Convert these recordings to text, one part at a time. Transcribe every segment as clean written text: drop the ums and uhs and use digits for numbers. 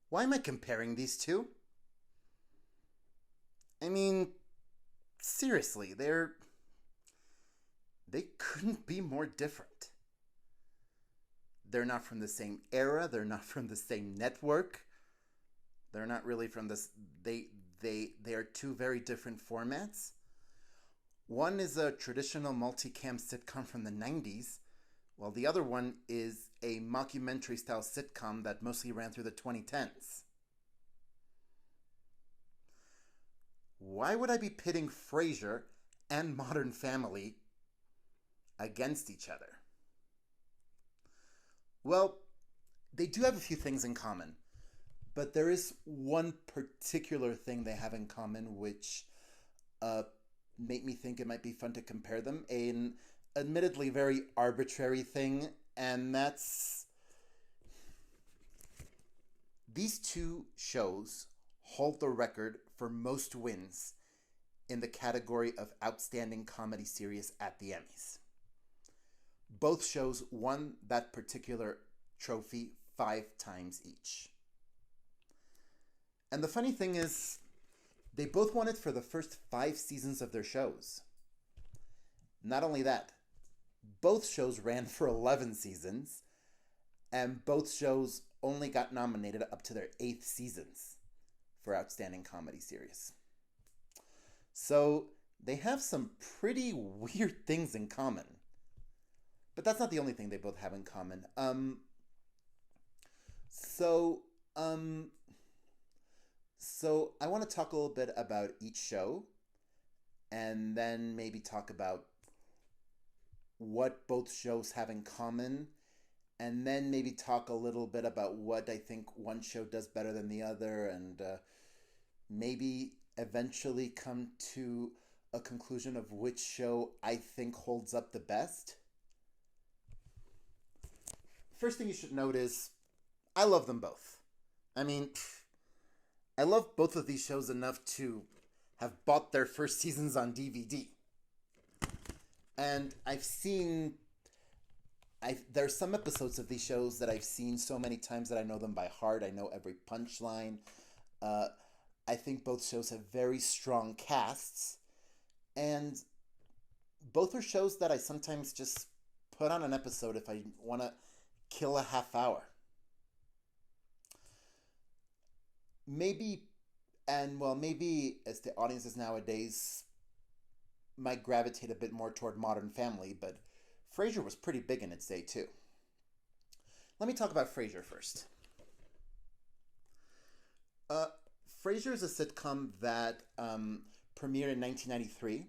Why am I comparing these two? I mean, seriously, they couldn't be more different. They're not from the same era, they're not from the same network. They're not really from this they are two very different formats. One is a traditional multicam sitcom from the 90s, while the other one is a mockumentary style sitcom that mostly ran through the 2010s. Why would I be pitting Frasier and Modern Family against each other? Well, they do have a few things in common, but there is one particular thing they have in common which uh, made me think it might be fun to compare them. An admittedly very arbitrary thing, and that's these two shows hold the record for most wins in the category of Outstanding Comedy Series at the Emmys. Both shows won that particular trophy 5 times each. And the funny thing is, they both won it for the first 5 seasons of their shows. Not only that, both shows ran for 11 seasons, and both shows only got nominated up to their 8th seasons for Outstanding Comedy Series. So they have some pretty weird things in common. But that's not the only thing they both have in common. So, um, so I want to talk a little bit about each show, and then maybe talk about what both shows have in common, and then maybe talk a little bit about what I think one show does better than the other, and maybe eventually come to a conclusion of which show I think holds up the best. First thing you should note is I love them both. I mean, I love both of these shows enough to have bought their first seasons on DVD. And there's some episodes of these shows that I've seen so many times that I know them by heart. I know every punchline. Uh, I think both shows have very strong casts. And both are shows that I sometimes just put on an episode if I want to kill a half hour. Maybe, and well, maybe as the audiences nowadays might gravitate a bit more toward Modern Family, but Frasier was pretty big in its day too. Let me talk about Frasier first. Uh, Frasier is a sitcom that premiered in 1993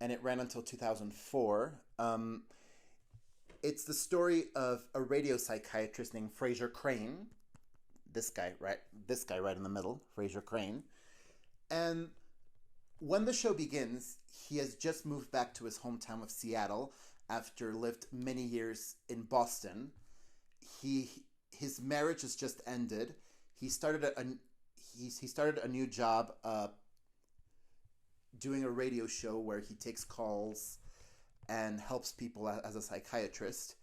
and it ran until 2004. It's the story of a radio psychiatrist named Frasier Crane. This guy right in the middle, Frasier Crane. And when the show begins, he has just moved back to his hometown of Seattle after lived many years in Boston. He his marriage has just ended. He started he started a new job doing a radio show where he takes calls and helps people as a psychiatrist.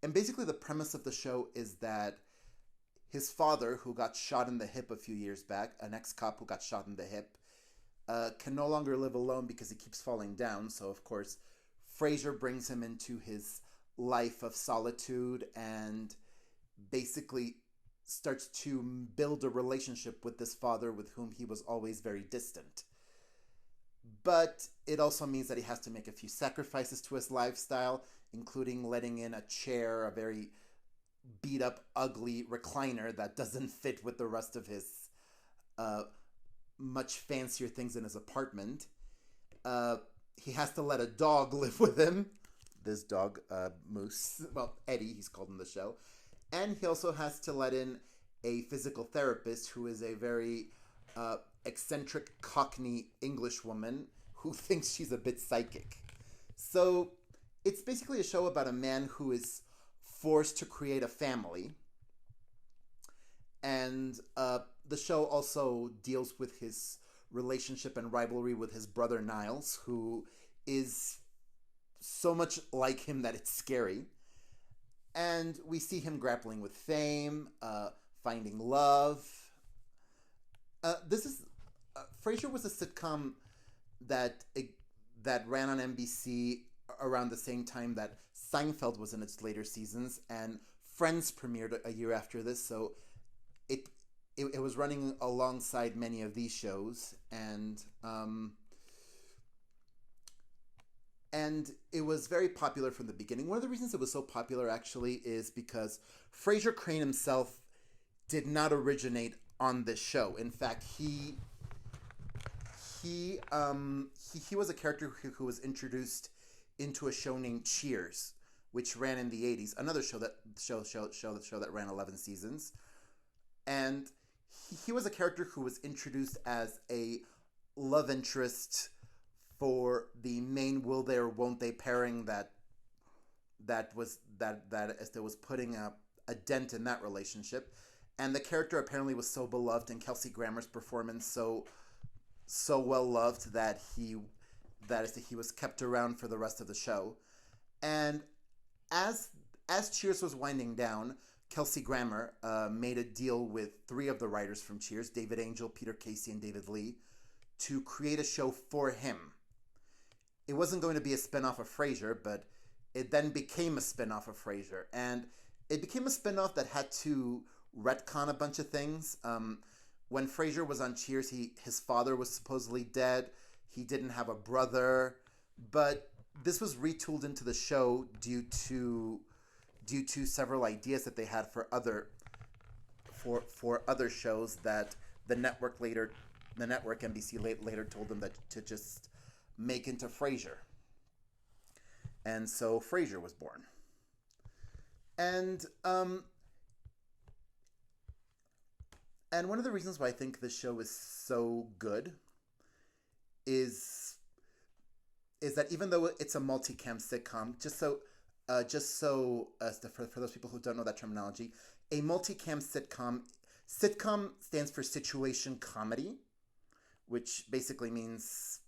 And basically, the premise of the show is that his father, who got shot in the hip a few years back, an ex cop who got shot in the hip, can no longer live alone because he keeps falling down. So, of course, Frasier brings him into his life of solitude and basically starts to build a relationship with this father with whom he was always very distant. But it also means that he has to make a few sacrifices to his lifestyle, including letting in a chair, a very beat up, ugly recliner that doesn't fit with the rest of his uh, much fancier things in his apartment. Uh, he has to let a dog live with him. This dog, Moose, well, Eddie, he's called in the show. And he also has to let in a physical therapist who is a very eccentric Cockney English woman who thinks she's a bit psychic. So it's basically a show about a man who is forced to create a family. And the show also deals with his relationship and rivalry with his brother Niles, who is so much like him that it's scary. And we see him grappling with fame, finding love, This is Frasier was a sitcom that that ran on NBC around the same time that Seinfeld was in its later seasons, and Friends premiered a year after this. So it it was running alongside many of these shows, and it was very popular from the beginning. One of the reasons it was so popular actually is because Fraser Crane himself did not originate on this show. In fact, he was a character who was introduced into a show named Cheers, which ran in the '80s. Another show that ran 11 seasons, and he was a character who was introduced as a love interest for the main will they or won't they pairing that was putting a dent in that relationship. And the character apparently was so beloved, and Kelsey Grammer's performance so well loved that he was kept around for the rest of the show. And as Cheers was winding down, Kelsey Grammer made a deal with three of the writers from Cheers, David Angel, Peter Casey, and David Lee, to create a show for him. It wasn't going to be a spinoff of Frasier, but it then became a spinoff of Frasier. And it became a spinoff that had to retcon a bunch of things. When Frasier was on Cheers, his father was supposedly dead. He didn't have a brother. But this was retooled into the show due to several ideas that they had for other shows that the network NBC later told them that to just make into Frasier. And so Frasier was born. And one of the reasons why I think this show is so good is that even though it's a multicam sitcom, for those people who don't know that terminology, a multicam sitcom stands for situation comedy, which basically means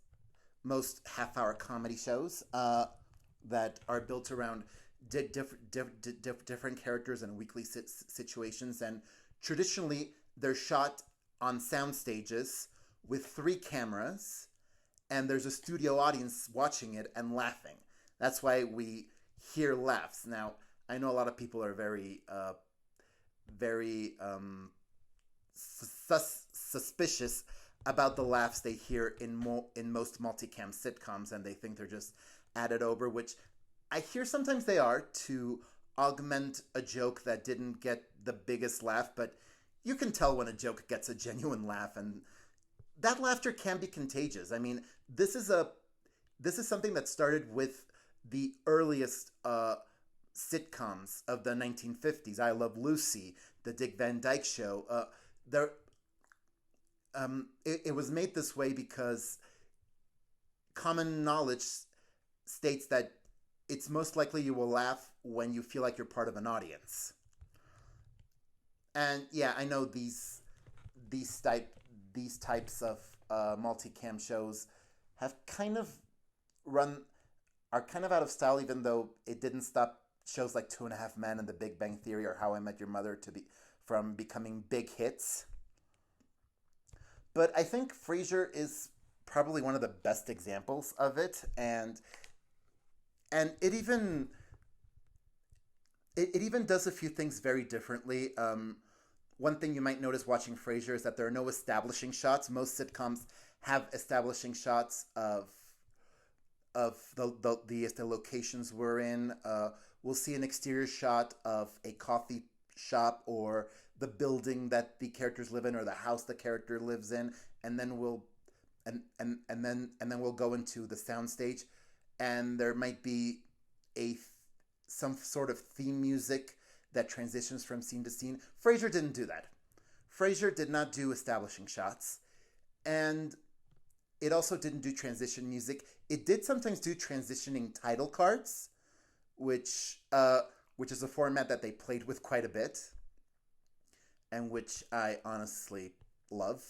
most half-hour comedy shows that are built around different characters and weekly situations, and traditionally they're shot on sound stages with 3 cameras, and there's a studio audience watching it and laughing. That's why we hear laughs. Now, I know a lot of people are very suspicious about the laughs they hear in most multicam sitcoms, and they think they're just added over, which I hear sometimes they are to augment a joke that didn't get the biggest laugh, but you can tell when a joke gets a genuine laugh, and that laughter can be contagious. I mean, this is something that started with the earliest sitcoms of the 1950s. I Love Lucy, The Dick Van Dyke Show. It was made this way because common knowledge states that it's most likely you will laugh when you feel like you're part of an audience. And yeah, I know these types of multicam shows are kind of out of style, even though it didn't stop shows like Two and a Half Men and The Big Bang Theory or How I Met Your Mother from becoming big hits. But I think Frasier is probably one of the best examples of it, and it even does a few things very differently. One thing you might notice watching Frasier is that there are no establishing shots. Most sitcoms have establishing shots of the locations we're in. We'll see an exterior shot of a coffee shop or the building that the characters live in or the house the character lives in, and then we'll go into the soundstage, and there might be some sort of theme music that transitions from scene to scene. Frasier didn't do that. Frasier did not do establishing shots, and it also didn't do transition music. It did sometimes do transitioning title cards, which is a format that they played with quite a bit, and which I honestly love.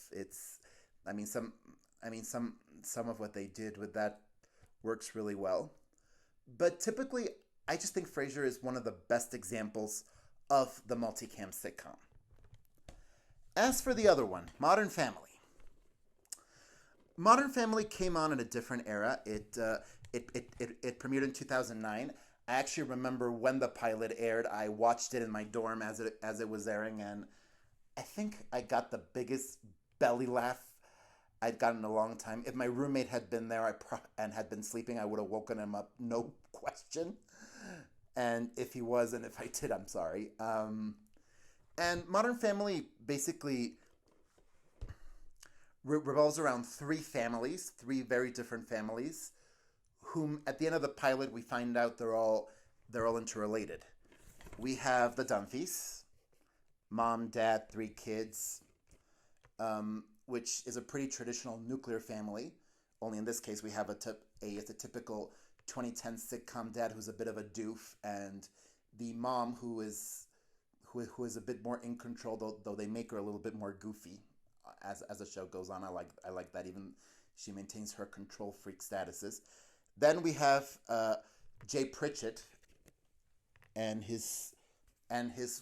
Some of what they did with that works really well. But typically, I just think Frasier is one of the best examples of the multicam sitcom. As for the other one, Modern Family, Modern Family came on in a different era. It premiered in 2009. I actually remember when the pilot aired. I watched it in my dorm as it was airing, and I think I got the biggest belly laugh I'd gotten in a long time. If my roommate had been there and had been sleeping, I would have woken him up, no question. And if he was, and if I did, I'm sorry. And Modern Family basically revolves around three families, three very different families, whom at the end of the pilot we find out they're all interrelated. We have the Dunphys, mom, dad, three kids, which is a pretty traditional nuclear family. Only in this case, we have it's a typical 2010 sitcom dad who's a bit of a doof, and the mom who is a bit more in control, though they make her a little bit more goofy as the show goes on. I like that even she maintains her control freak statuses. Then we have Jay Pritchett and his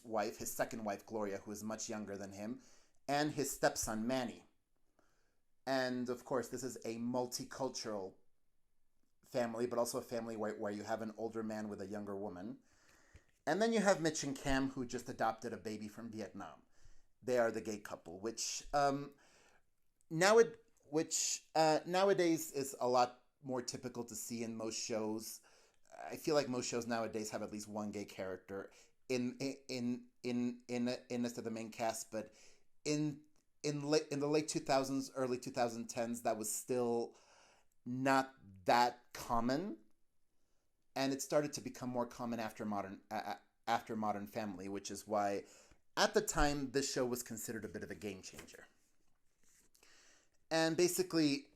wife, his second wife Gloria, who is much younger than him, and his stepson Manny. And of course, this is a multicultural family, but also a family where you have an older man with a younger woman. And then you have Mitch and Cam, who just adopted a baby from Vietnam. They are the gay couple, nowadays is a lot more typical to see in most shows. I feel like most shows nowadays have at least one gay character in this to the main cast, but in in the late 2000s, early 2010s, that was still not that common, and it started to become more common after Modern Family, which is why at the time this show was considered a bit of a game changer. And basically,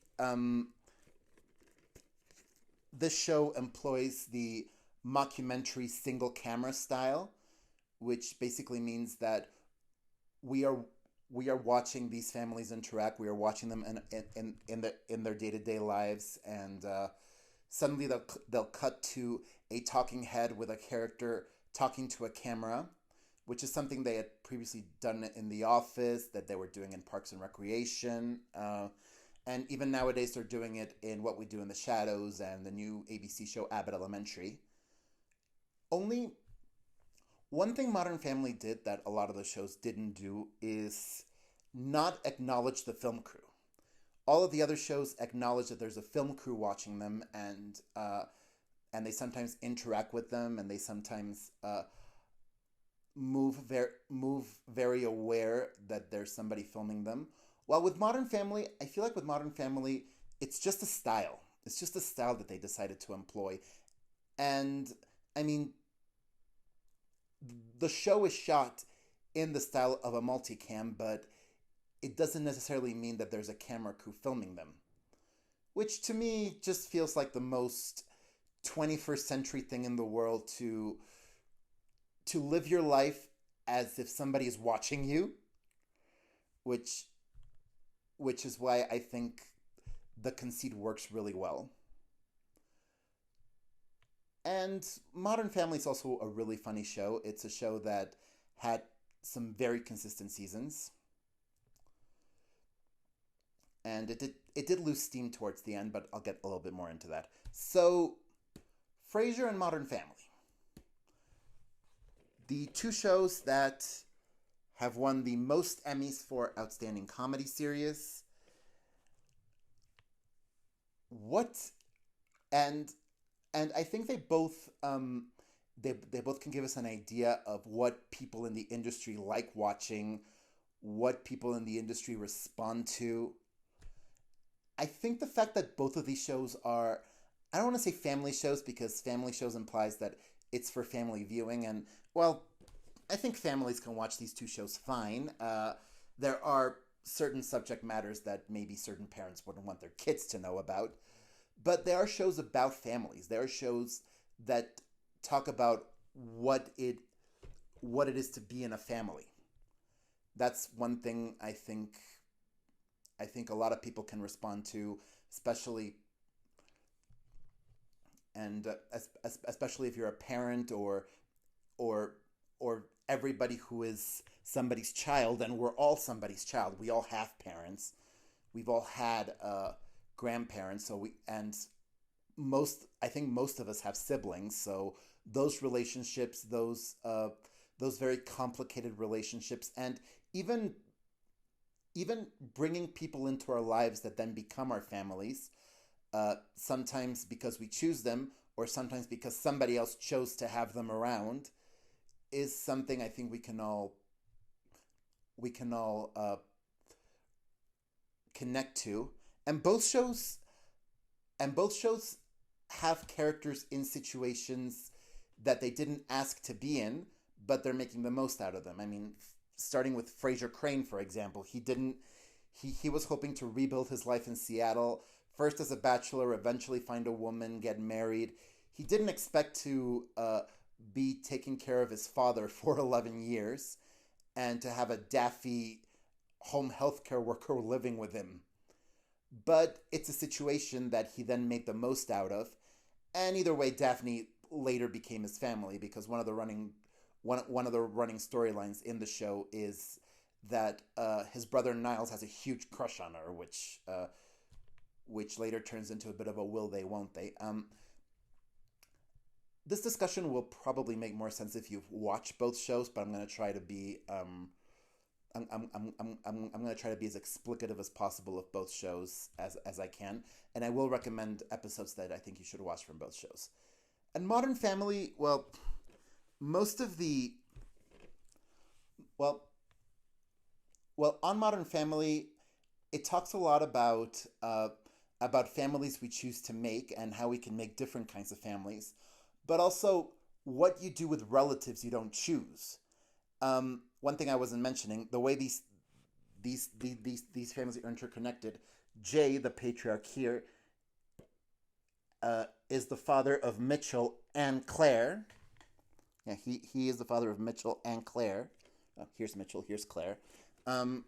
this show employs the mockumentary single camera style, which basically means that we are watching these families interact. We are watching them in their day-to-day lives, and suddenly they'll cut to a talking head with a character talking to a camera, which is something they had previously done in The Office, that they were doing in Parks and Recreation, and even nowadays they're doing it in What We Do in the Shadows and the new ABC show Abbott Elementary. Only one thing Modern Family did that a lot of the shows didn't do is not acknowledge the film crew. All of the other shows acknowledge that there's a film crew watching them, and they sometimes interact with them, and they sometimes move very aware that there's somebody filming them. While with Modern Family, I feel like with Modern Family, it's just a style. It's just a style that they decided to employ. And, I mean, the show is shot in the style of a multicam, but it doesn't necessarily mean that there's a camera crew filming them. Which, to me, just feels like the most 21st century thing in the world to live your life as if somebody is watching you, which is why I think the conceit works really well. And Modern Family is also a really funny show. It's a show that had some very consistent seasons, and it did lose steam towards the end, but I'll get a little bit more into that. So, Frasier and Modern Family, the two shows that have won the most Emmys for Outstanding Comedy Series. What and I think they both they both can give us an idea of what people in the industry like watching, what people in the industry respond to. I think the fact that both of these shows are, I don't want to say family shows, because family shows implies that it's for family viewing, and well, I think families can watch these two shows fine. There are certain subject matters that maybe certain parents wouldn't want their kids to know about. But there are shows about families. There are shows that talk about what it is to be in a family. That's one thing I think a lot of people can respond to, especially especially if you're a parent or everybody who is somebody's child, and we're all somebody's child. We all have parents. We've all had grandparents. So we and most I think most of us have siblings. So those relationships, those very complicated relationships, and even even bringing people into our lives that then become our families, sometimes because we choose them, or sometimes because somebody else chose to have them around, is something I think we can all connect to. And both shows have characters in situations that they didn't ask to be in, but they're making the most out of them. I mean, starting with Frasier Crane, for example, he didn't he was hoping to rebuild his life in Seattle, first as a bachelor, eventually find a woman, get married. He didn't expect to be taking care of his father for 11 years and to have a daffy home healthcare worker living with him. But it's a situation that he then made the most out of. And either way, Daphne later became his family because one of the running storylines in the show is that his brother Niles has a huge crush on her, which later turns into a bit of a will they won't they. This discussion will probably make more sense if you've watched both shows, but I'm going to try to be I'm going to try to be as explicative as possible of both shows as I can, and I will recommend episodes that I think you should watch from both shows. And Modern Family, well, most of the well, on Modern Family, it talks a lot about families we choose to make and how we can make different kinds of families, but also what you do with relatives you don't choose. One thing I wasn't mentioning, the way these families are interconnected. Jay, the patriarch here, is the father of Mitchell and Claire. Yeah, he is the father of Mitchell and Claire. Oh, here's Mitchell, here's Claire. Um,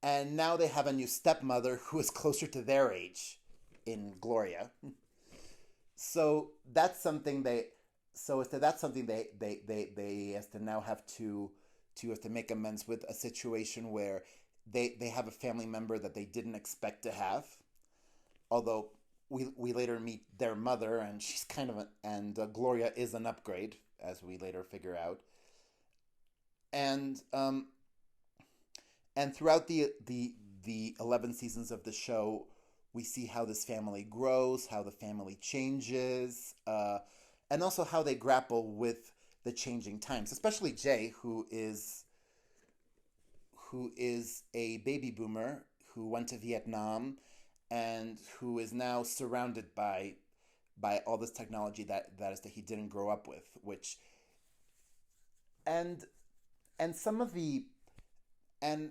and now they have a new stepmother who is closer to their age in Gloria. So that's something they has to now have to make amends with a situation where they have a family member that they didn't expect to have. Although we later meet their mother, and she's kind of Gloria is an upgrade, as we later figure out. And throughout the 11 seasons of the show, we see how this family grows, how the family changes, and also how they grapple with the changing times. Especially Jay, who is a baby boomer who went to Vietnam and who is now surrounded by all this technology that he didn't grow up with, which and and some of the and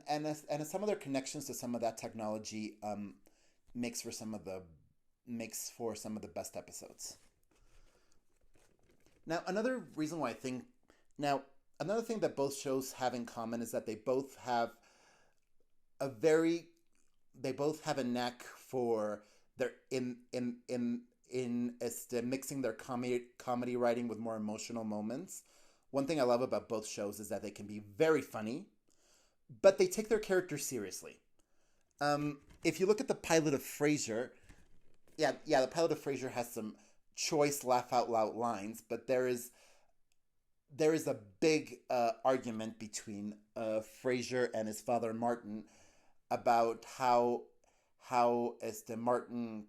some of their connections to some of that technology makes for some of the makes for some of the best episodes. Now, now another thing that both shows have in common is that a very they both have a knack for their in mixing their comedy writing with more emotional moments. One thing I love about both shows is that they can be very funny, but they take their characters seriously. If you look at the pilot of Frasier, yeah, the pilot of Frasier has some choice laugh out loud lines, but there is a big argument between Frasier and his father Martin about how Martin,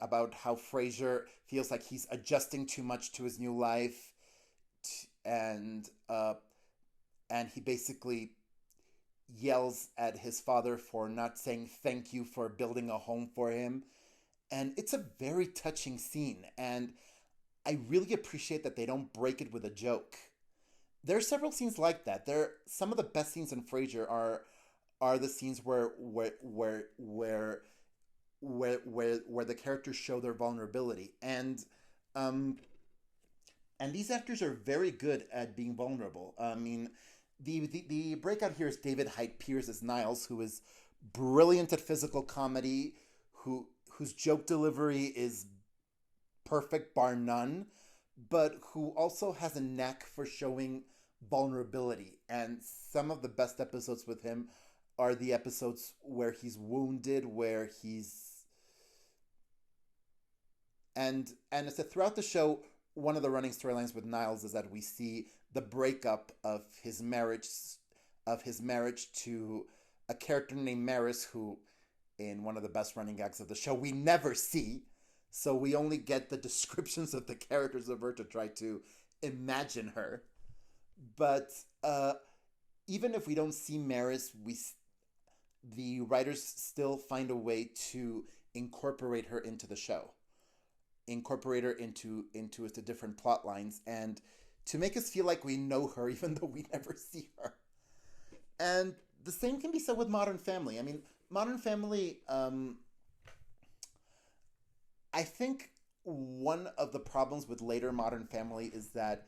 about how Frasier feels like he's adjusting too much to his new life, and he basically yells at his father for not saying thank you for building a home for him. And it's a very touching scene, and I really appreciate that they don't break it with a joke. There are several scenes like that. Some of the best scenes in Frasier are the scenes where the characters show their vulnerability, um and these actors are very good at being vulnerable. I mean, the breakout here is David Hyde Pierce as Niles, who is brilliant at physical comedy, whose joke delivery is perfect bar none, but who also has a knack for showing vulnerability. And some of the best episodes with him are the episodes where he's wounded, where he's and it's that throughout the show, one of the running storylines with Niles is that we see the breakup of his marriage to a character named Maris, who, in one of the best running gags of the show, we never see. So we only get the descriptions of the characters of her to try to imagine her. But even if we don't see Maris, the writers still find a way to incorporate her into the show, incorporate her into the different plot lines, and to make us feel like we know her even though we never see her. And the same can be said with Modern Family. I mean, Modern Family, I think one of the problems with later Modern Family is that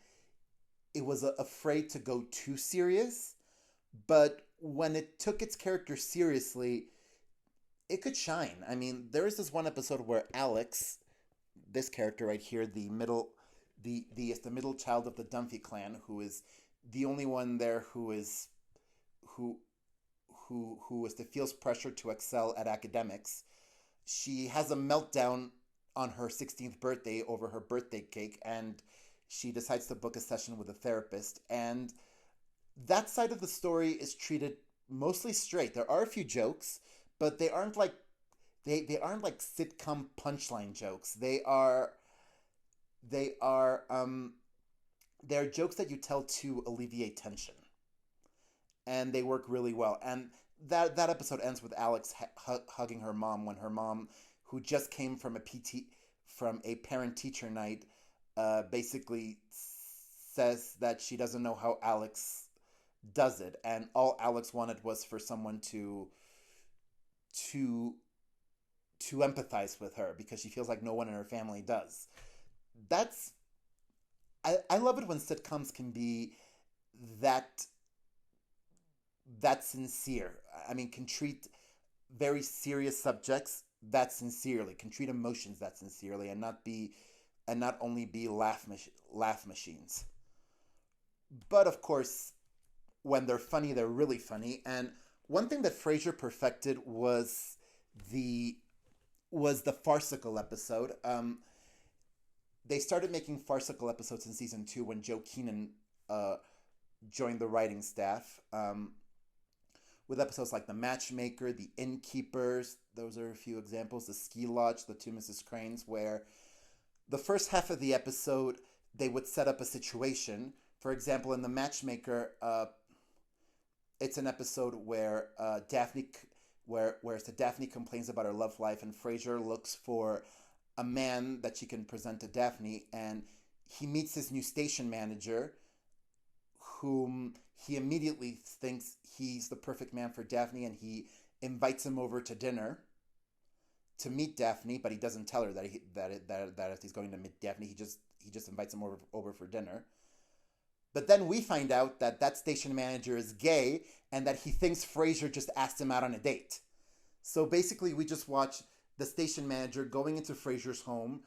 it was afraid to go too serious, but when it took its character seriously, it could shine. I mean, there is this one episode where Alex, this character right here, the middle child of the Dunphy clan, who is the only one there who feels pressure to excel at academics. She has a meltdown on her 16th birthday over her birthday cake, and she decides to book a session with a therapist. And that side of the story is treated mostly straight. There are a few jokes, but they aren't like sitcom punchline jokes. They're jokes that you tell to alleviate tension, and they work really well. And that episode ends with Alex hugging her mom when her mom, who just came from a parent teacher night, basically says that she doesn't know how Alex does it, and all Alex wanted was for someone to empathize with her because she feels like no one in her family does. I love it when sitcoms can be that sincere. I mean, can treat very serious subjects that sincerely, can treat emotions that sincerely, and not only be laugh machines. But of course, when they're funny, they're really funny. And one thing that Frasier perfected was the farcical episode. They started making farcical episodes in season 2 when Joe Keenan joined the writing staff. With episodes like The Matchmaker, The Innkeepers, those are a few examples. The Ski Lodge, The Two Mrs. Cranes, where the first half of the episode, they would set up a situation. For example, in The Matchmaker, it's an episode where Daphne complains about her love life, and Frasier looks for a man that she can present to Daphne, and he meets his new station manager, whom he immediately thinks he's the perfect man for Daphne, and he invites him over to dinner to meet Daphne, but he doesn't tell her that if he's going to meet Daphne, he just invites him over for dinner. But then we find out that station manager is gay, and that he thinks Frasier just asked him out on a date. So basically, we just watch the station manager going into Frasier's home,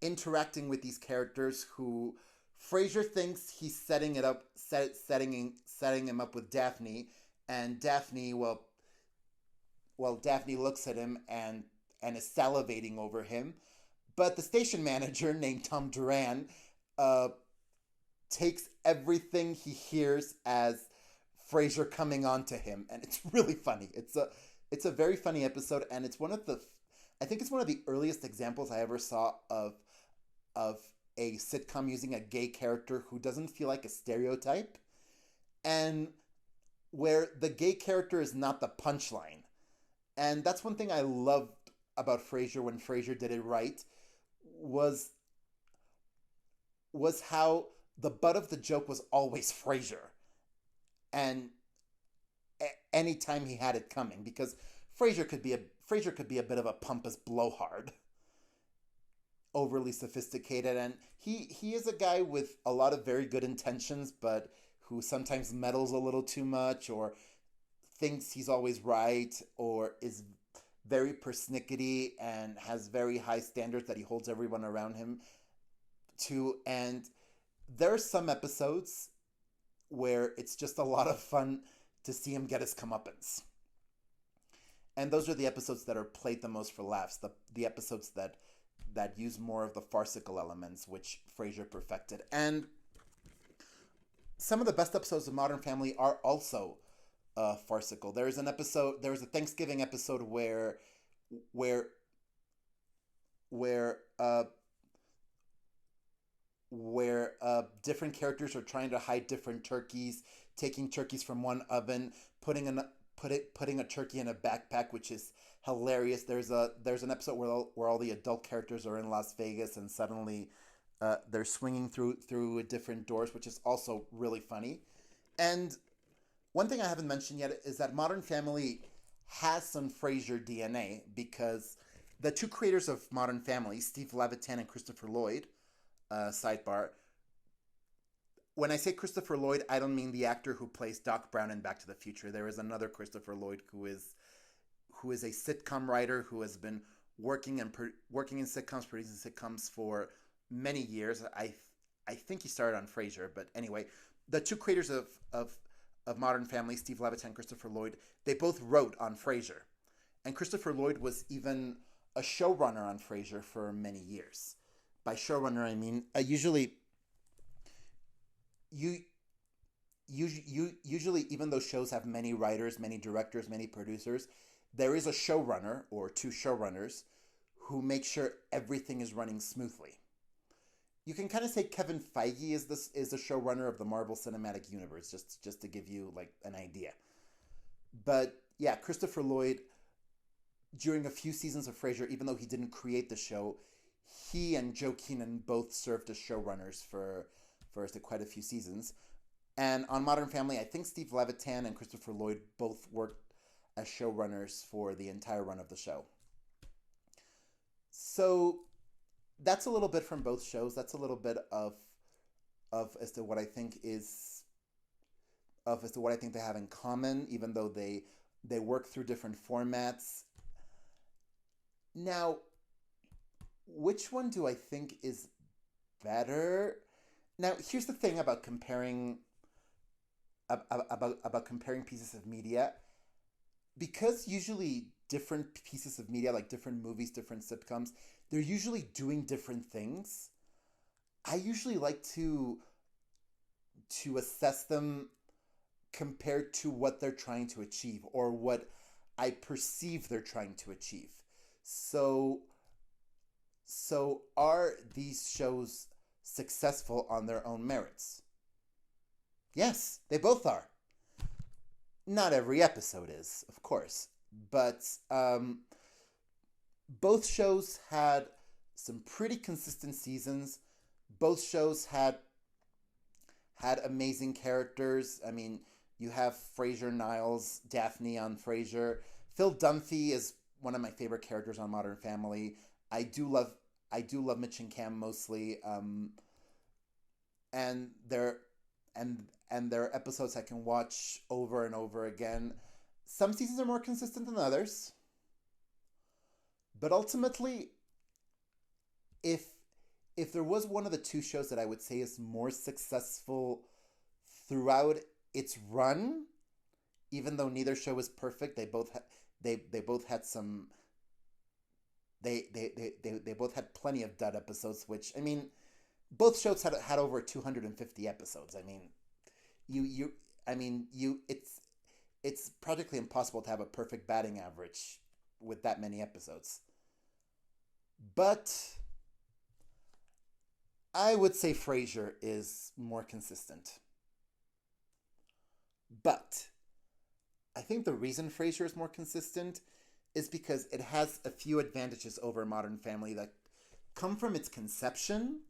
interacting with these characters who Frasier thinks he's setting him up with Daphne, and Daphne, Daphne looks at him and is salivating over him. But the station manager, named Tom Duran, takes everything he hears as Frasier coming on to him, and it's really funny. It's a very funny episode, and I think it's one of the earliest examples I ever saw of a sitcom using a gay character who doesn't feel like a stereotype, and where the gay character is not the punchline. And that's one thing I loved about Frasier when Frasier did it right, was how the butt of the joke was always Frasier. And anytime he had it coming, because Frasier could be a bit of a pompous blowhard, overly sophisticated, and he is a guy with a lot of very good intentions, but who sometimes meddles a little too much, or thinks he's always right, or is very persnickety and has very high standards that he holds everyone around him to. And there are some episodes where it's just a lot of fun to see him get his comeuppance. And those are the episodes that are played the most for laughs. The episodes that use more of the farcical elements, which Frasier perfected. And some of the best episodes of Modern Family are also farcical. There was a Thanksgiving episode where where uh, different characters are trying to hide different turkeys, taking turkeys from one oven, putting a turkey in a backpack, which is hilarious. There's an episode where all the adult characters are in Las Vegas and suddenly they're swinging through different doors, which is also really funny. And one thing I haven't mentioned yet is that Modern Family has some Frasier DNA because the two creators of Modern Family, Steve Levitan and Christopher Lloyd, sidebar. When I say Christopher Lloyd, I don't mean the actor who plays Doc Brown in Back to the Future. There is another Christopher Lloyd who is a sitcom writer who has been working in sitcoms, producing sitcoms for many years. I think he started on Frasier, but anyway, the two creators of Modern Family, Steve Levitan and Christopher Lloyd, they both wrote on Frasier, and Christopher Lloyd was even a showrunner on Frasier for many years. By showrunner, I mean usually even though shows have many writers, many directors, many producers, there is a showrunner or two showrunners who make sure everything is running smoothly. You can kind of say Kevin Feige is the showrunner of the Marvel Cinematic Universe, just to give you like an idea. But yeah, Christopher Lloyd, during a few seasons of Frasier, even though he didn't create the show, he and Joe Keenan both served as showrunners for quite a few seasons. And on Modern Family, I think Steve Levitan and Christopher Lloyd both worked as showrunners for the entire run of the show. So that's a little bit from both shows. That's a little bit of as to what I think they have in common, even though they work through different formats. Now, which one do I think is better? Now, here's the thing about comparing pieces of media. Because usually different pieces of media, like different movies, different sitcoms, they're usually doing different things. I usually like to assess them compared to what they're trying to achieve or what I perceive they're trying to achieve. So are these shows successful on their own merits? Yes, they both are. Not every episode is, of course, but both shows had some pretty consistent seasons. Both shows had amazing characters. I mean, you have Frasier, Niles, Daphne on Frasier. Phil Dunphy is one of my favorite characters on Modern Family. I do love Mitch and Cam mostly, and there are episodes I can watch over and over again. Some seasons are more consistent than others, but ultimately, if there was one of the two shows that I would say is more successful throughout its run, even though neither show is perfect, they both had some. They both had plenty of dud episodes, which, I mean, both shows had over 250 episodes. I mean, it's practically impossible to have a perfect batting average with that many episodes. But I would say Frasier is more consistent. But I think the reason Frasier is more consistent is because it has a few advantages over Modern Family that come from its conception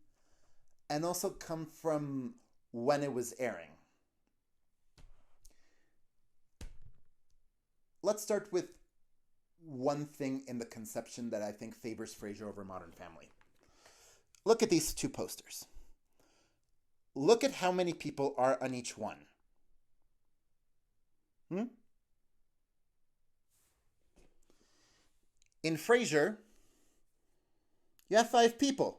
and also come from when it was airing. Let's start with one thing in the conception that I think favors Frasier over Modern Family. Look at these two posters. Look at how many people are on each one. In Frasier, you have 5 people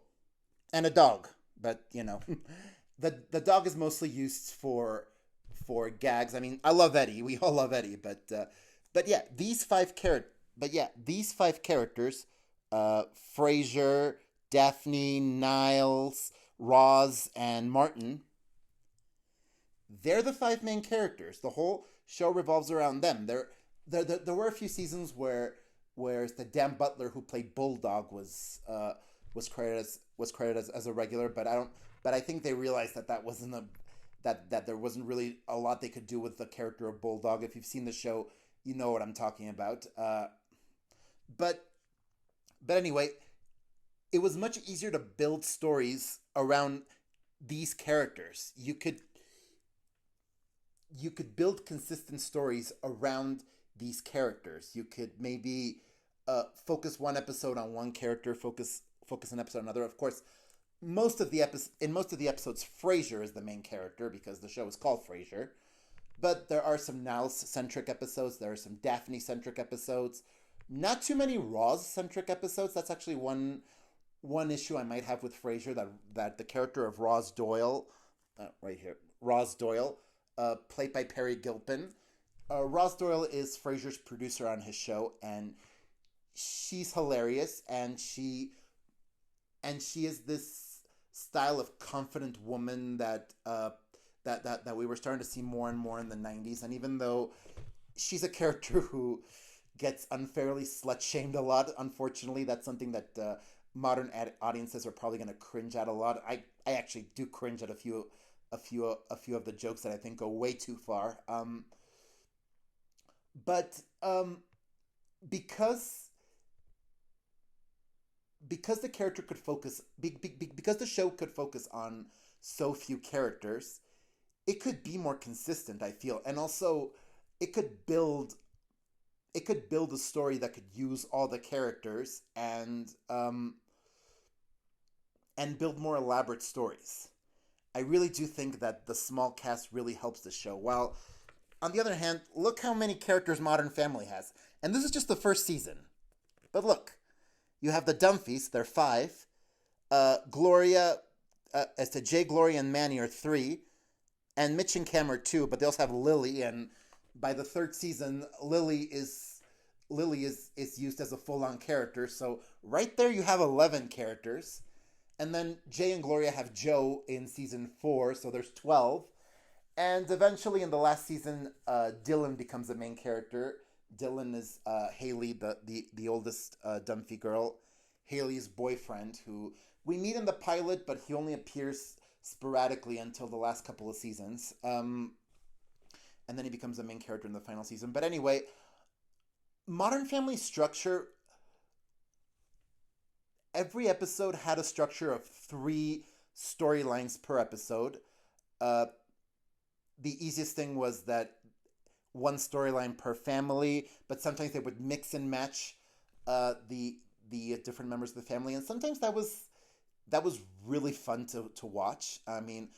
and a dog, but the dog is mostly used for gags. I mean, I love Eddie. We all love Eddie, but yeah, these five but yeah, these five characters, uh, Frasier, Daphne, Niles, Roz, and Martin, they're the five main characters. The whole show revolves around them. There were a few seasons where the Dan Butler who played Bulldog was credited as a regular, but I don't. But I think they realized that that wasn't a that there wasn't really a lot they could do with the character of Bulldog. If you've seen the show, you know what I'm talking about. But but anyway, it was much easier to build stories around these characters. You could build consistent stories around these characters. You could maybe focus one episode on one character, focus an episode on another. Of course, most of the episodes, Frasier is the main character because the show is called Frasier. But there are some Niles centric episodes. There are some Daphne centric episodes. Not too many Roz centric episodes. That's actually one issue I might have with Frasier, that the character of Roz Doyle, right here, Roz Doyle, played by Perry Gilpin. Roz Doyle is Frasier's producer on his show, and she's hilarious, and she is this style of confident woman that we were starting to see more and more in the 90s. And even though she's a character who gets unfairly slut shamed a lot, unfortunately, that's something that modern audiences are probably going to cringe at a lot. I actually do cringe at a few of the jokes that I think go way too far. But because because the character could focus because the show could focus on so few characters, it could be more consistent, I feel. And also it could build a story that could use all the characters and build more elaborate stories. I really do think that the small cast really helps the show. While on the other hand, look how many characters Modern Family has. And this is just the first season. But look, you have the Dumfies, they're five. Gloria, as to Jay, Gloria, and Manny are three. And Mitch and Cam are two, but they also have Lily. And by the third season, Lily is used as a full-on character. So right there you have 11 characters. And then Jay and Gloria have Joe in season 4, so there's 12. And eventually, in the last season, Dylan becomes the main character. Dylan is Haley, the oldest Dunphy girl, Haley's boyfriend, who we meet in the pilot, but he only appears sporadically until the last couple of seasons. And then he becomes the main character in the final season. But anyway, Modern Family structure, every episode had a structure of 3 storylines per episode. The easiest thing was that one storyline per family, but sometimes they would mix and match the different members of the family, and sometimes that was really fun to watch. I mean,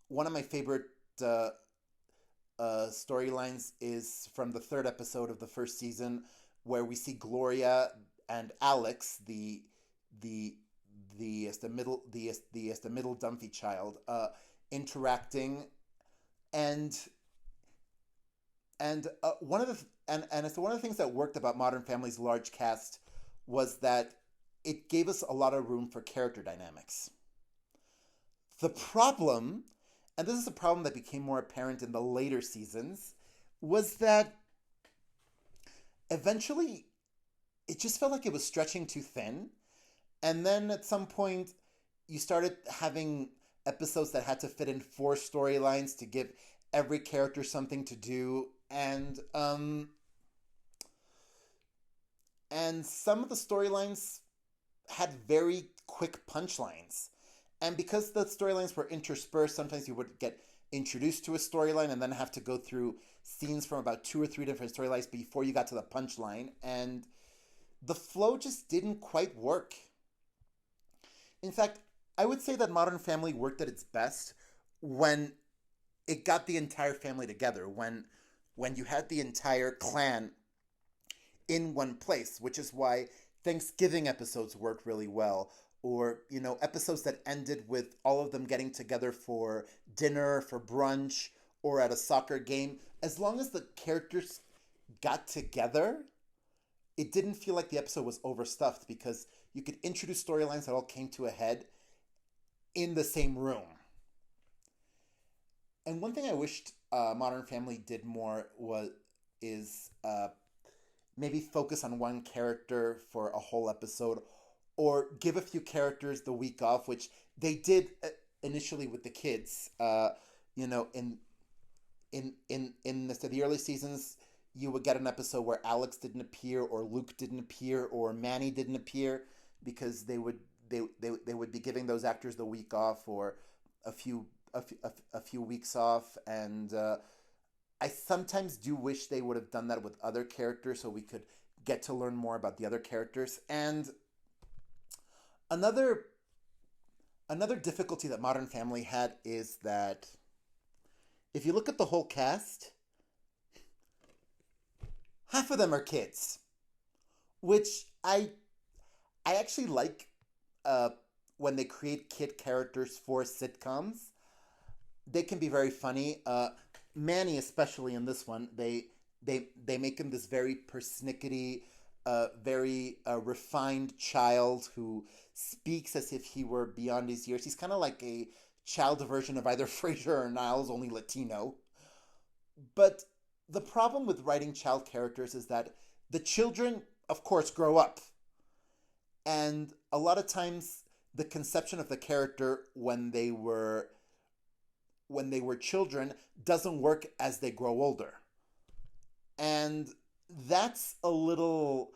one of my favorite storylines is from the 3rd episode of the first season, where we see Gloria and Alex, the middle Dumpy child, interacting, and it's one of the things that worked about Modern Family's large cast was that it gave us a lot of room for character dynamics. The problem, and this is a problem that became more apparent in the later seasons, was that eventually it just felt like it was stretching too thin. And then at some point, you started having episodes that had to fit in 4 storylines to give every character something to do, and some of the storylines had very quick punchlines. And because the storylines were interspersed, sometimes you would get introduced to a storyline and then have to go through scenes from about 2 or 3 different storylines before you got to the punchline, and the flow just didn't quite work. In fact, I would say that Modern Family worked at its best when it got the entire family together, when you had the entire clan in one place, which is why Thanksgiving episodes worked really well, or episodes that ended with all of them getting together for dinner, for brunch, or at a soccer game. As long as the characters got together, it didn't feel like the episode was overstuffed because you could introduce storylines that all came to a head in the same room. And one thing I wished Modern Family did more was is maybe focus on one character for a whole episode, or give a few characters the week off, which they did initially with the kids. You know, in the early seasons, you would get an episode where Alex didn't appear, or Luke didn't appear, or Manny didn't appear, because they would be giving those actors the week off, or a few a few weeks off. And I sometimes do wish they would have done that with other characters so we could get to learn more about the other characters. And another another difficulty that Modern Family had is that if you look at the whole cast, half of them are kids, which I actually like uh, when they create kid characters for sitcoms. They can be very funny. Manny, especially in this one, they make him this very persnickety, very refined child who speaks as if he were beyond his years. He's kind of like a child version of either Frasier or Niles, only Latino. But the problem with writing child characters is that the children, of course, grow up. And a lot of times the conception of the character when they were children doesn't work as they grow older. And that's a little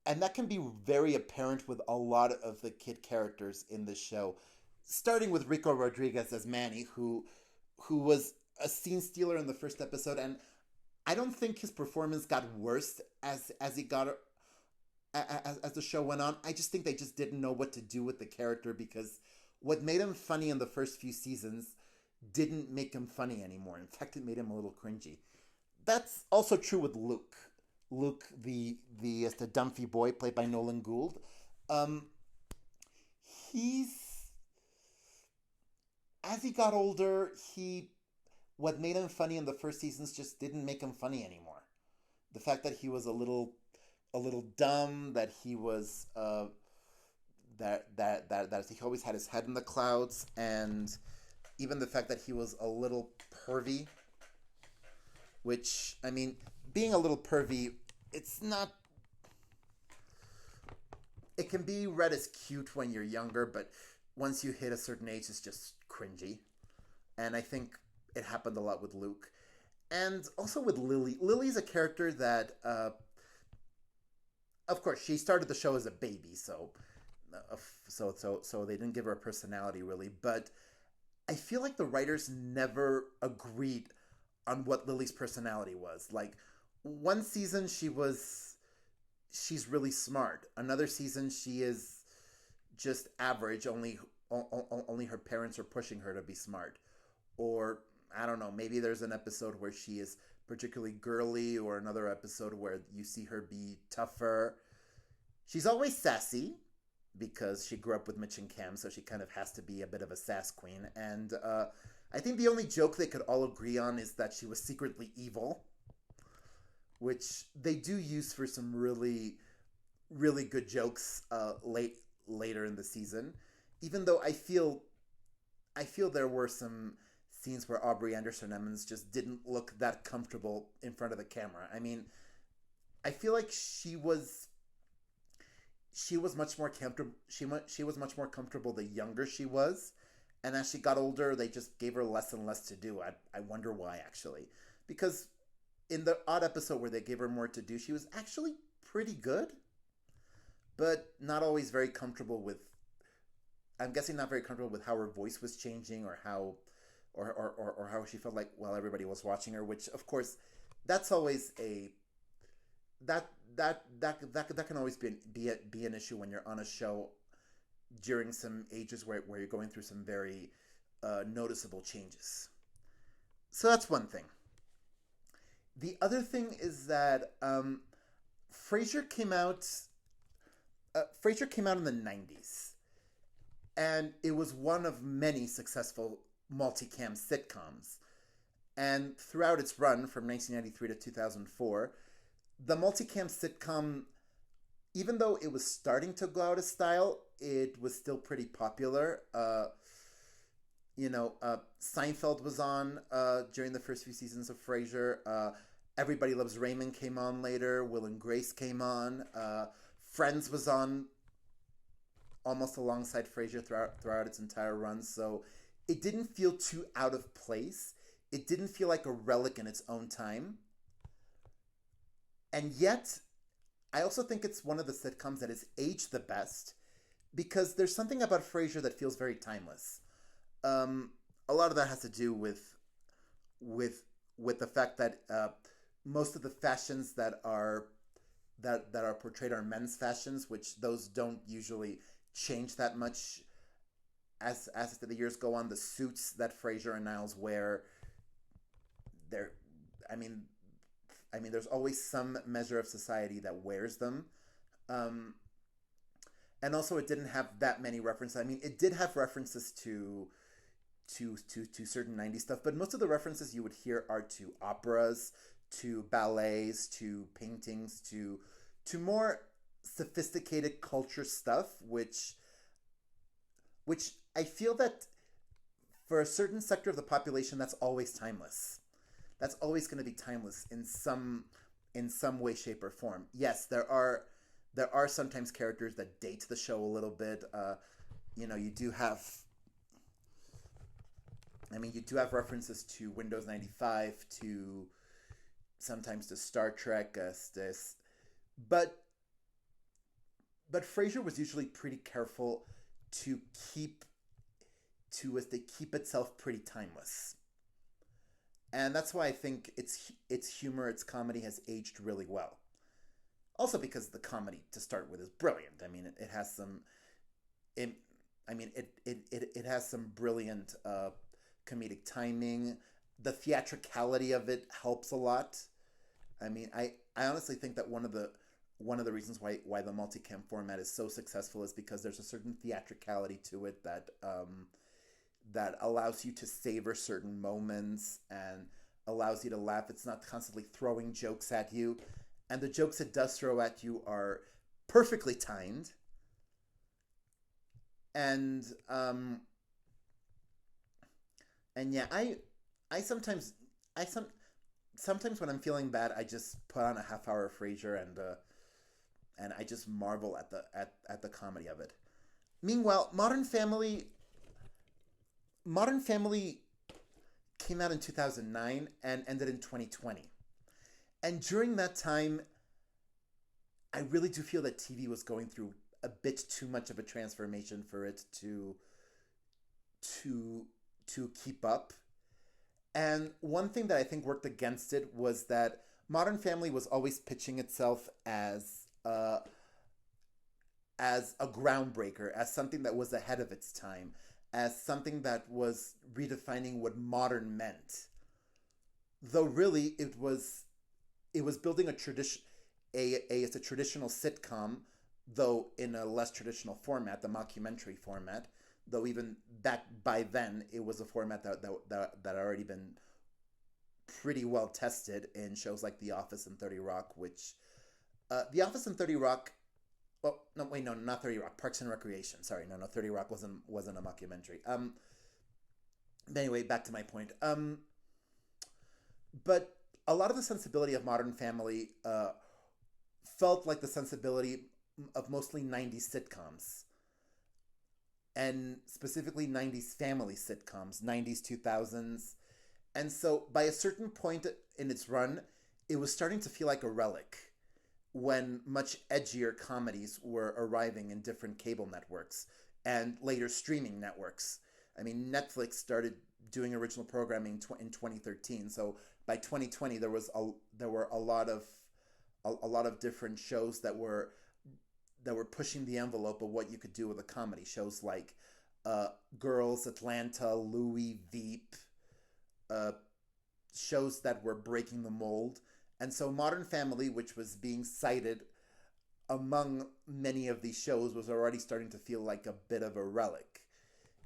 and that can be very apparent with a lot of the kid characters in the show. Starting with Rico Rodriguez as Manny, who was a scene stealer in the first episode, and I don't think his performance got worse as he got as the show went on. I just think they just didn't know what to do with the character, because what made him funny in the first few seasons didn't make him funny anymore. In fact, it made him a little cringy. That's also true with Luke. Luke, the Dumphy boy, played by Nolan Gould. Um, he's as he got older, he what made him funny in the first seasons just didn't make him funny anymore. The fact that he was a little dumb, that he was that he always had his head in the clouds, and even the fact that he was a little pervy, which, I mean, being a little pervy, it's not. It can be read as cute when you're younger, but once you hit a certain age, it's just cringy. And I think it happened a lot with Luke. And also with Lily. Lily's a character that, of course, she started the show as a baby, so they didn't give her a personality really. But I feel like the writers never agreed on what Lily's personality was. Like, one season she's really smart. Another season she is just average. Only her parents are pushing her to be smart. Or I don't know. Maybe there's an episode where she is particularly girly, or another episode where you see her be tougher. She's always sassy because she grew up with Mitch and Cam, so she kind of has to be a bit of a sass queen. And I think the only joke they could all agree on is that she was secretly evil, which they do use for some really, really good jokes later in the season. Even though I feel there were some scenes where Aubrey Anderson Emmons just didn't look that comfortable in front of the camera. I mean, I feel like she was much more comfortable. She was much more comfortable the younger she was, and as she got older, they just gave her less and less to do. I wonder why, actually, because in the odd episode where they gave her more to do, she was actually pretty good, but not always very comfortable with. I'm guessing not very comfortable with how her voice was changing, or how, or how she felt like while everybody was watching her. Which, of course, that's always a that can always be an issue when you're on a show during some ages where you're going through some very noticeable changes. So that's one thing. The other thing is that Frasier came out. Frasier came out in the '90s, and it was one of many successful multicam sitcoms. And throughout its run from 1993 to 2004, the multicam sitcom, even though it was starting to go out of style, it was still pretty popular. Seinfeld was on during the first few seasons of Frasier. Everybody Loves Raymond came on later. Will and Grace came on. Friends was on almost alongside Frasier throughout its entire run. So it didn't feel too out of place. It didn't feel like a relic in its own time. And yet, I also think it's one of the sitcoms that has aged the best because there's something about Frasier that feels very timeless. A lot of that has to do with the fact that most of the fashions that are portrayed are men's fashions, which those don't usually change that much as the years go on. The suits that Frasier and Niles wear, they're, I mean, there's always some measure of society that wears them. And also, it didn't have that many references. I mean, it did have references to certain 90s stuff, but most of the references you would hear are to operas, to ballets, to paintings, to more sophisticated culture stuff, which I feel that for a certain sector of the population, that's always timeless. That's always going to be timeless in some way, shape, or form. Yes, there are sometimes characters that date the show a little bit. You do have. You do have references to Windows 95, to sometimes to Star Trek, but Frasier was usually pretty careful to keep itself pretty timeless, and that's why I think its humor, its comedy has aged really well. Also because the comedy to start with is brilliant. I mean, it has some, it has some brilliant comedic timing. The theatricality of it helps a lot. I mean, I honestly think that one of the reasons why the multicam format is so successful is because there's a certain theatricality to it that allows you to savor certain moments and allows you to laugh. It's not constantly throwing jokes at you, and the jokes it does throw at you are perfectly timed. And yeah, sometimes when I'm feeling bad, I just put on a half hour of Frasier and I just marvel at the comedy of it. Meanwhile, Modern Family came out in 2009 and ended in 2020. And during that time, I really do feel that TV was going through a bit too much of a transformation for it to keep up. And one thing that I think worked against it was that Modern Family was always pitching itself as a groundbreaker, as something that was ahead of its time, as something that was redefining what modern meant. Though really it was building a tradition. It's a traditional sitcom, though in a less traditional format, the mockumentary format. Though even back by then, it was a format that had already been pretty well tested in shows like The Office and 30 Rock, which The Office and 30 Rock. Well, no, wait, no, not 30 Rock. Parks and Recreation. Sorry, no, 30 Rock wasn't a mockumentary. Anyway, back to my point. But a lot of the sensibility of Modern Family felt like the sensibility of mostly 90s sitcoms. And specifically 90s family sitcoms, 90s, 2000s. And so by a certain point in its run, it was starting to feel like a relic when much edgier comedies were arriving in different cable networks and later streaming networks. I mean, Netflix started doing original programming in 2013. So by 2020, there were a lot of different shows that were pushing the envelope of what you could do with a comedy. Shows like Girls, Atlanta, Louie, Veep, shows that were breaking the mold. And so Modern Family, which was being cited among many of these shows, was already starting to feel like a bit of a relic.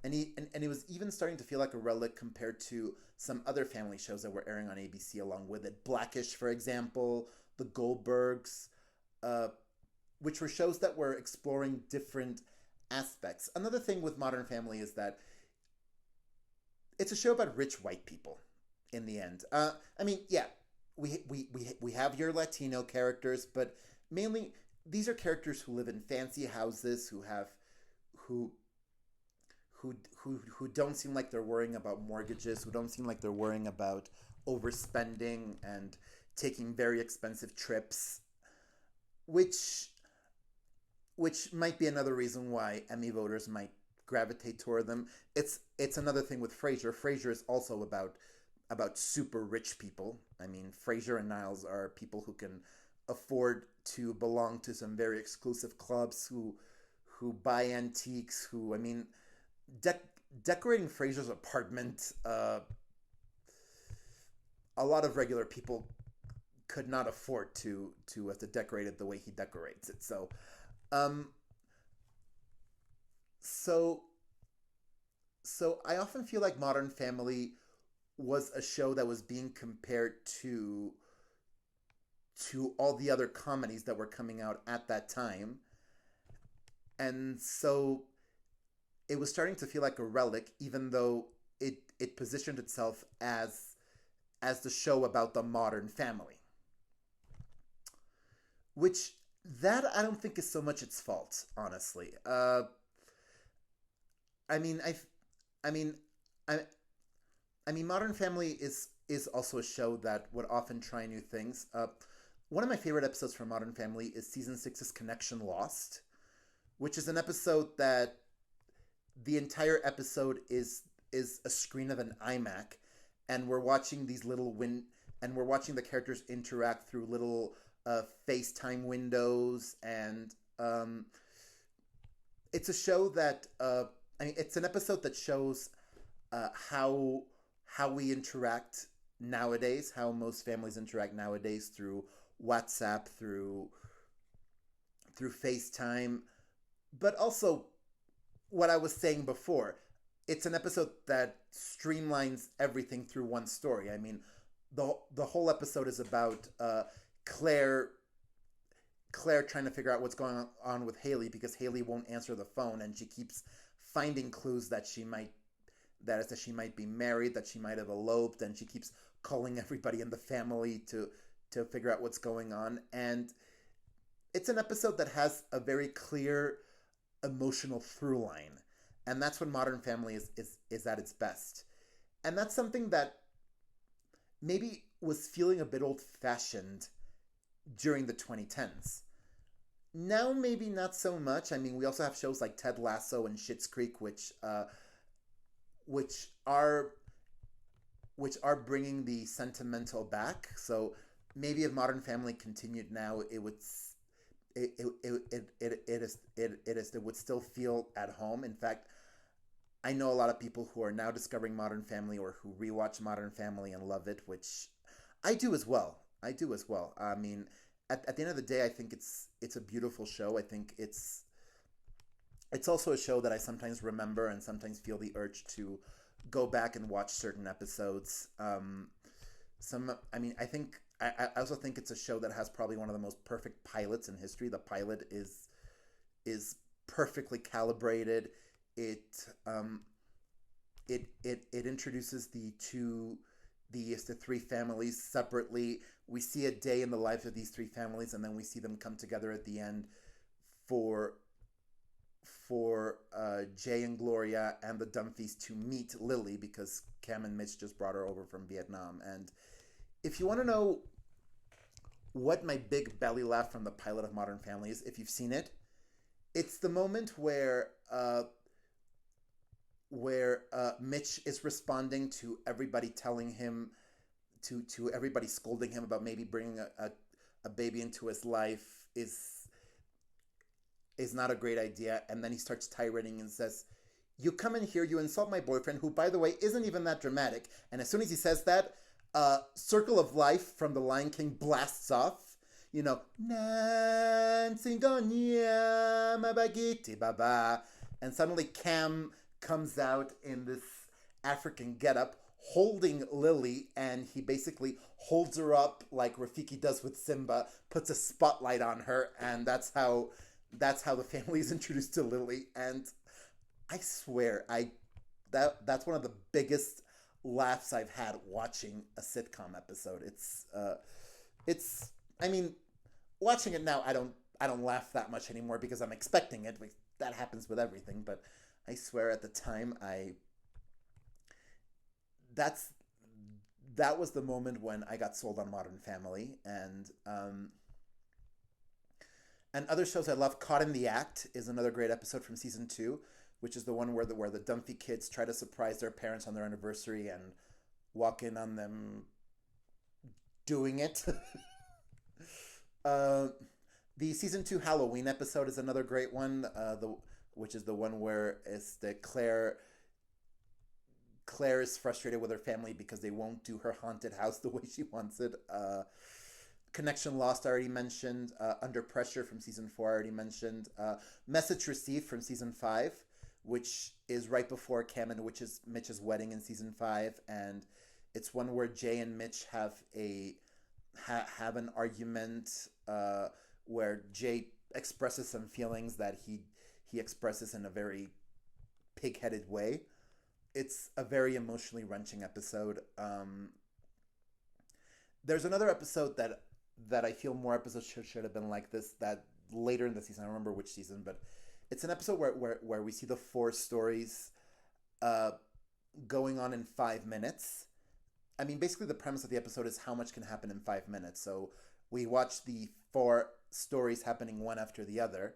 And it was even starting to feel like a relic compared to some other family shows that were airing on ABC along with it. Blackish, for example, the Goldbergs, uh, which were shows that were exploring different aspects. Another thing with Modern Family is that it's a show about rich white people in the end. I mean, yeah, we have your Latino characters, but mainly these are characters who live in fancy houses, who who don't seem like they're worrying about mortgages, who don't seem like they're worrying about overspending and taking very expensive trips, which might be another reason why Emmy voters might gravitate toward them. It's another thing with Frasier. Frasier is also about super rich people. I mean, Frasier and Niles are people who can afford to belong to some very exclusive clubs, who buy antiques, who, I mean, decorating Frasier's apartment, a lot of regular people could not afford to decorate it the way he decorates it. Um, so so I often feel like Modern Family was a show that was being compared to all the other comedies that were coming out at that time. And so it was starting to feel like a relic, even though it positioned itself as the show about the modern family. Which, that I don't think is so much its fault, honestly. I mean, I mean, I, I mean, Modern Family is also a show that would often try new things. One of my favorite episodes from Modern Family is season six's Connection Lost, which is an episode that the entire episode is a screen of an iMac, and we're watching these little and we're watching the characters interact through little FaceTime windows, and it's a show that I mean, it's an episode that shows how we interact nowadays, how most families interact nowadays through WhatsApp, through FaceTime, but also what I was saying before. It's an episode that streamlines everything through one story. I mean, the whole episode is about Claire trying to figure out what's going on with Haley, because Haley won't answer the phone, and she keeps finding clues that she might be married, that she might have eloped, and she keeps calling everybody in the family to figure out what's going on. And it's an episode that has a very clear emotional through line, and that's when Modern Family is at its best. And that's something that maybe was feeling a bit old-fashioned during the 2010s. Now, maybe not so much. I mean, we also have shows like Ted Lasso and Schitt's Creek, which are bringing the sentimental back. So maybe if Modern Family continued now, it would still feel at home. In fact, I know a lot of people who are now discovering Modern Family, or who rewatch Modern Family and love it, which I do as well. I mean, at the end of the day, I think it's a beautiful show. I think it's also a show that I sometimes remember and sometimes feel the urge to go back and watch certain episodes. I also think it's a show that has probably one of the most perfect pilots in history. The pilot is perfectly calibrated. It introduces the three families separately. We see a day in the life of these three families, and then we see them come together at the end for Jay and Gloria and the Dunphys to meet Lily, because Cam and Mitch just brought her over from Vietnam. And if you want to know what my big belly laugh from the pilot of Modern Family is, if you've seen it, it's the moment where Mitch is responding to everybody telling him, to everybody scolding him about maybe bringing a baby into his life is not a great idea. And then he starts tirading and says, "You come in here, you insult my boyfriend, who, by the way, isn't even that dramatic." And as soon as he says that, Circle of Life from The Lion King blasts off. You know, Nancy Gonya, ma baguette, baba. And suddenly Cam comes out in this African getup, holding Lily, and he basically holds her up like Rafiki does with Simba, puts a spotlight on her, and that's how the family is introduced to Lily. And I swear, that's one of the biggest laughs I've had watching a sitcom episode. It's I mean, watching it now, I don't laugh that much anymore because I'm expecting it. That happens with everything, but I swear at the time that's that was the moment when I got sold on Modern Family. And other shows I love. Caught in the Act is another great episode from season 2, which is the one where the Dunphy kids try to surprise their parents on their anniversary and walk in on them doing it. The season 2 Halloween episode is another great one. Which is the one where it's the Claire is frustrated with her family because they won't do her haunted house the way she wants it. Connection Lost I already mentioned. Under Pressure from season 4 I already mentioned. Message Received from season 5, which is right before Cam and Mitch's wedding in season 5, and it's one where Jay and Mitch have an argument where Jay expresses some feelings that he expresses in a very pig-headed way. It's a very emotionally wrenching episode. There's another episode that I feel more episodes should have been like this, that later in the season, I don't remember which season, but it's an episode where we see the 4 stories going on in 5 minutes. I mean, basically the premise of the episode is how much can happen in 5 minutes. So we watch the 4 stories happening one after the other.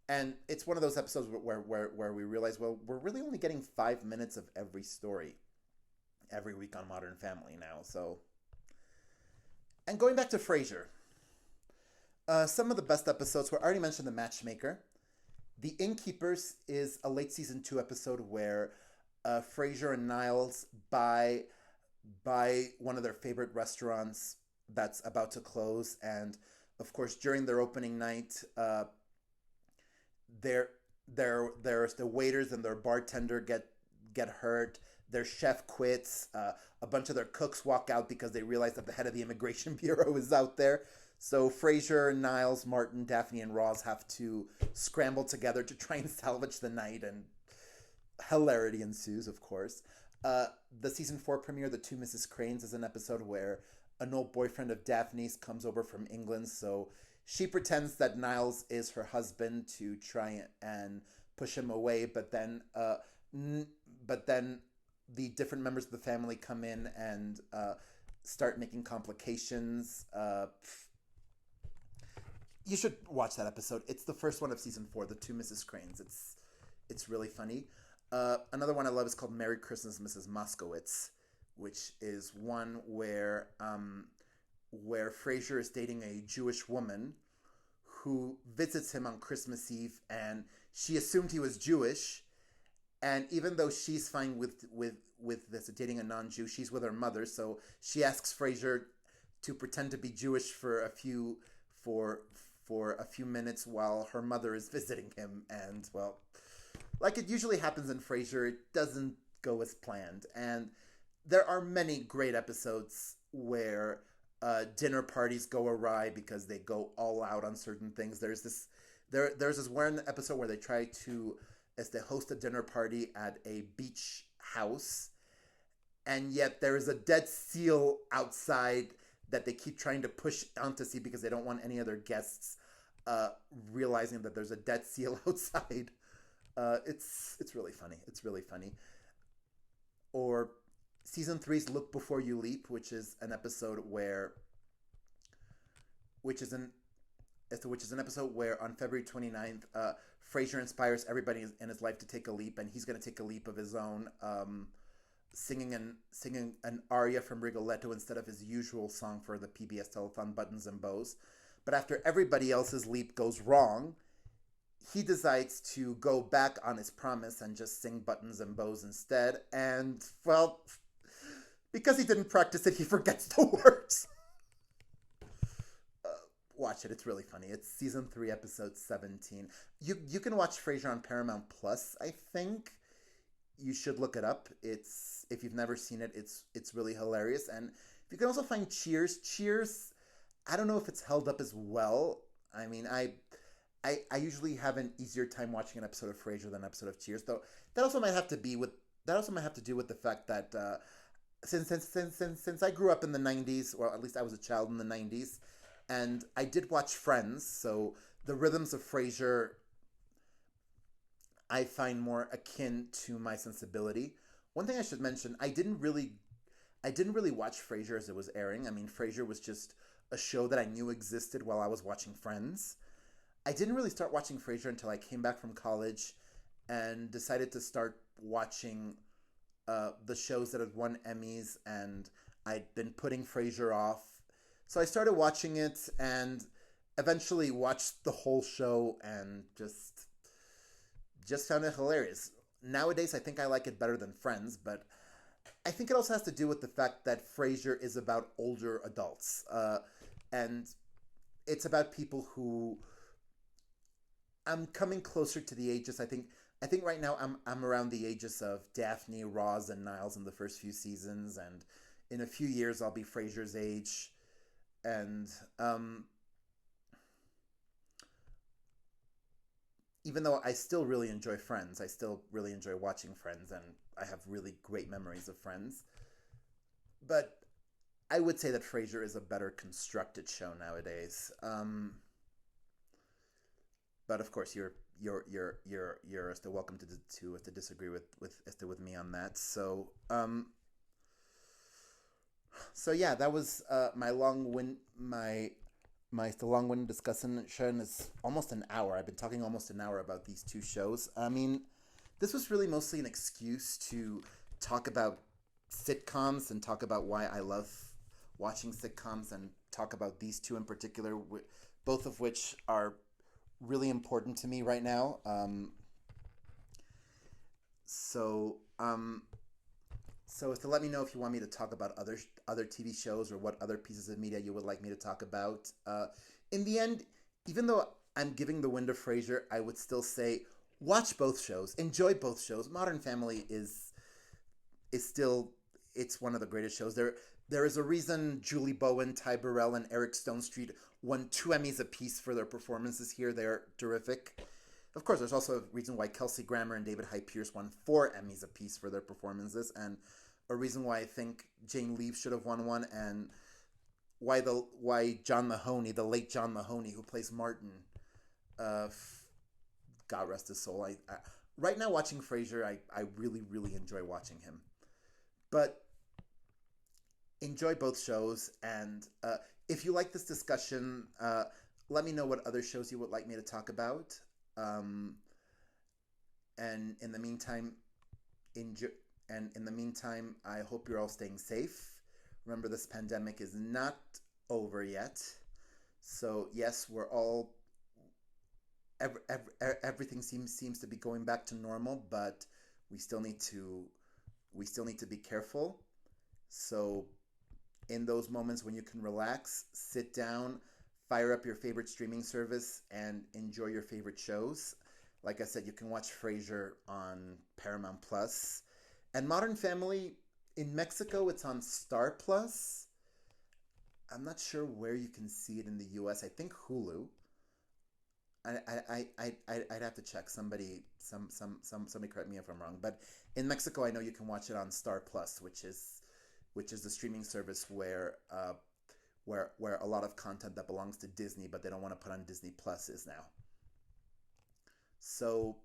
And it's one of those episodes where we realize, well, we're really only getting 5 minutes of every story every week on Modern Family now. So, and going back to Frasier, some of the best episodes were, I already mentioned The Matchmaker. The Innkeepers is a late season 2 episode where Frasier and Niles buy one of their favorite restaurants that's about to close, and of course during their opening night, there's the waiters and their bartender get hurt. Their chef quits. A bunch of their cooks walk out because they realize that the head of the Immigration Bureau is out there. So Frasier, Niles, Martin, Daphne, and Roz have to scramble together to try and salvage the night, and hilarity ensues, of course. The season 4 premiere, The Two Mrs. Cranes, is an episode where an old boyfriend of Daphne's comes over from England, so she pretends that Niles is her husband to try and push him away, but then the different members of the family come in and start making complications. You should watch that episode. It's the first one of season 4, The Two Mrs. Cranes. It's really funny. Another one I love is called Merry Christmas, Mrs. Moskowitz, which is one where Frasier is dating a Jewish woman who visits him on Christmas Eve, and she assumed he was Jewish, and even though she's fine with this dating a non-Jew, she's with her mother, so she asks Frasier to pretend to be Jewish for a few minutes while her mother is visiting him, and well, like it usually happens in Frasier, it doesn't go as planned. And there are many great episodes where dinner parties go awry because they go all out on certain things. There's this one episode where they try to, as they host a dinner party at a beach house, and yet there is a dead seal outside that they keep trying to push onto sea because they don't want any other guests realizing that there's a dead seal outside. It's really funny. It's really funny. Or season 3's Look Before You Leap, which is an episode which is an episode where on February 29th, Frasier inspires everybody in his life to take a leap, and he's going to take a leap of his own, singing an aria from Rigoletto instead of his usual song for the PBS telethon, Buttons and Bows. But after everybody else's leap goes wrong, he decides to go back on his promise and just sing Buttons and Bows instead. And, well, because he didn't practice it, he forgets the words. Watch it. It's really funny. It's season 3, episode 17. You can watch Frasier on Paramount Plus, I think. you should look it up. It's if you've never seen it, it's really hilarious. And you can also find Cheers. Cheers, I don't know if it's held up as well. I mean, I usually have an easier time watching an episode of Frasier than an episode of Cheers, though. That also might have to be with that also might have to do with the fact that since I grew up in the '90s, or at least I was a child in the '90s, and I did watch Friends, so the rhythms of Frasier I find more akin to my sensibility. One thing I should mention, I didn't really watch Frasier as it was airing. I mean, Frasier was just a show that I knew existed while I was watching Friends. I didn't really start watching Frasier until I came back from college and decided to start watching the shows that had won Emmys, and I'd been putting Frasier off. So I started watching it and eventually watched the whole show and just found it hilarious. Nowadays, I think I like it better than Friends, but I think it also has to do with the fact that Frasier is about older adults, and it's about people who I'm coming closer to the ages. I think right now I'm around the ages of Daphne, Roz, and Niles in the first few seasons, and in a few years I'll be Frasier's age, and even though I still really enjoy Friends, I still really enjoy watching Friends, and I have really great memories of Friends. But I would say that Frasier is a better constructed show nowadays. But of course, you're still welcome to disagree with me on that. So yeah, that was the long winded discussion is almost an hour. I've been talking almost an hour about these two shows. I mean, this was really mostly an excuse to talk about sitcoms and talk about why I love watching sitcoms and talk about these two in particular, both of which are really important to me right now. So to let me know if you want me to talk about other TV shows or what other pieces of media you would like me to talk about. In the end, even though I'm giving the wind of Frasier, I would still say watch both shows, enjoy both shows. Modern Family is still it's one of the greatest shows. There is a reason Julie Bowen, Ty Burrell, and Eric Stonestreet won 2 Emmys apiece for their performances here. They're terrific. Of course, there's also a reason why Kelsey Grammer and David Hyde Pierce won 4 Emmys apiece for their performances, and a reason why I think Jane Leeves should have won one, and why John Mahoney, the late John Mahoney, who plays Martin, God rest his soul. I right now watching Frasier, I really really enjoy watching him, but enjoy both shows. And if you like this discussion, let me know what other shows you would like me to talk about. And in the meantime, I hope you're all staying safe. Remember, this pandemic is not over yet. So yes, we're all everything seems to be going back to normal, but we still need to be careful. So in those moments when you can relax, sit down, fire up your favorite streaming service, and enjoy your favorite shows. Like I said, you can watch Frasier on Paramount Plus, and Modern Family in Mexico, it's on Star Plus. I'm not sure where you can see it in the U.S. I think Hulu. I'd have to check. Somebody correct me if I'm wrong. But in Mexico, I know you can watch it on Star Plus, which is the streaming service where a lot of content that belongs to Disney, but they don't want to put on Disney Plus is now. So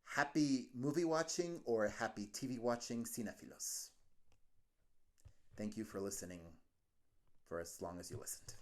happy movie watching or happy TV watching, cinephilos. Thank you for listening for as long as you listened.